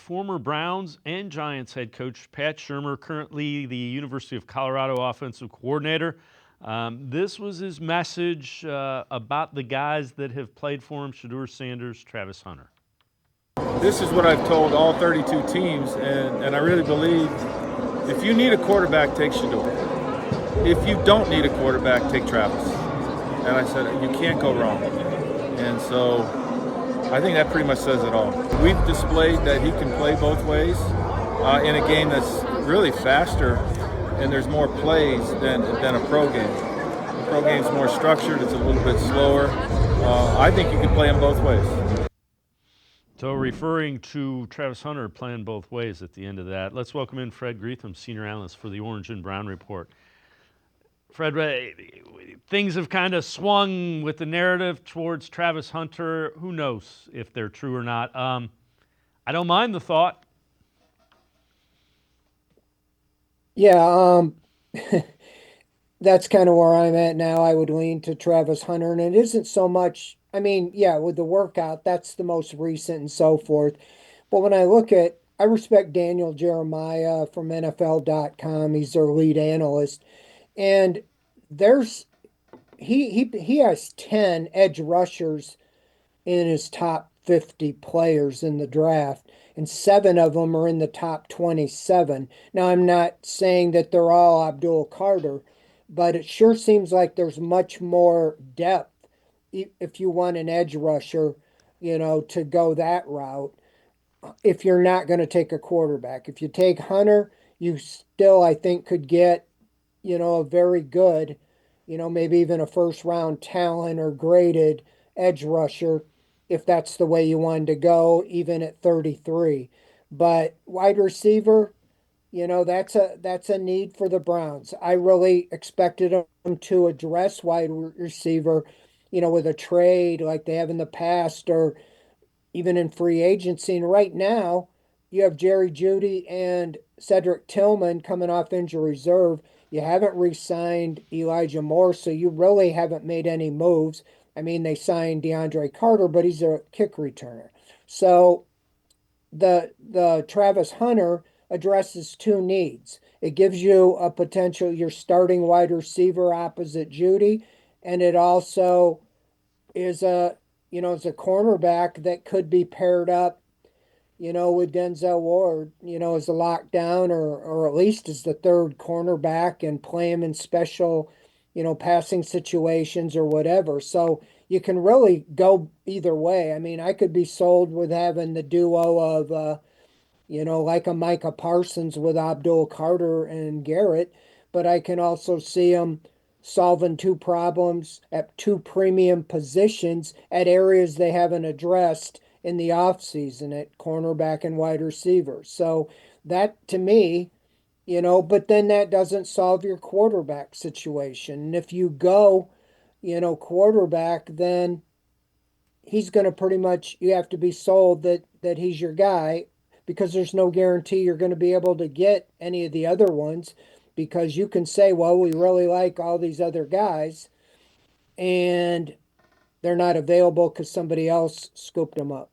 former Browns and Giants head coach Pat Shurmur, currently the University of Colorado offensive coordinator. This was his message about the guys that have played for him: Shedeur, Sanders, Travis Hunter. This is what I've told all 32 teams, and I really believe if you need a quarterback, take Shedeur. If you don't need a quarterback, take Travis. And I said, you can't go wrong. And so I think that pretty much says it all. We've displayed that he can play both ways in a game that's really faster and there's more plays than a pro game. The pro game's more structured, it's a little bit slower. I think you can play him both ways. So referring to Travis Hunter playing both ways at the end of that, let's welcome in Fred Greetham, senior analyst for the Orange and Brown Report. Fred, things have kind of swung with the narrative towards Travis Hunter. Who knows if they're true or not? I don't mind the thought. Yeah, that's kind of where I'm at now. I would lean to Travis Hunter, and it isn't so much. I mean, yeah, with the workout, that's the most recent and so forth. But when I respect Daniel Jeremiah from NFL.com. He's their lead analyst, and there's he has 10 edge rushers in his top 50 players in the draft, and 7 of them are in the top 27. Now, I'm not saying that they're all Abdul Carter, but it sure seems like there's much more depth if you want an edge rusher, to go that route. If you're not going to take a quarterback, if you take Hunter, you still, I think, could get, a very good, maybe even a first round talent or graded edge rusher if that's the way you wanted to go, even at 33. But wide receiver, that's a need for the Browns. I really expected them to address wide receiver, with a trade like they have in the past or even in free agency. And right now, you have Jerry Jeudy and Cedric Tillman coming off injury reserve. You haven't re-signed Elijah Moore, so you really haven't made any moves. I mean, they signed DeAndre Carter, but he's a kick returner. So the Travis Hunter addresses 2 needs. It gives you a potential, you're starting wide receiver opposite Jeudy, and it also is it's a cornerback that could be paired up, with Denzel Ward, as a lockdown or at least as the third cornerback and play him in special, passing situations or whatever. So you can really go either way. I mean, I could be sold with having the duo of, like a Micah Parsons with Abdul Carter and Garrett, but I can also see them solving 2 problems at 2 premium positions at areas they haven't addressed in the offseason at cornerback and wide receiver. So that to me, but then that doesn't solve your quarterback situation. And if you go, quarterback, then he's going to pretty much, you have to be sold that he's your guy, because there's no guarantee you're going to be able to get any of the other ones, because you can say, well, we really like all these other guys, and they're not available because somebody else scooped them up.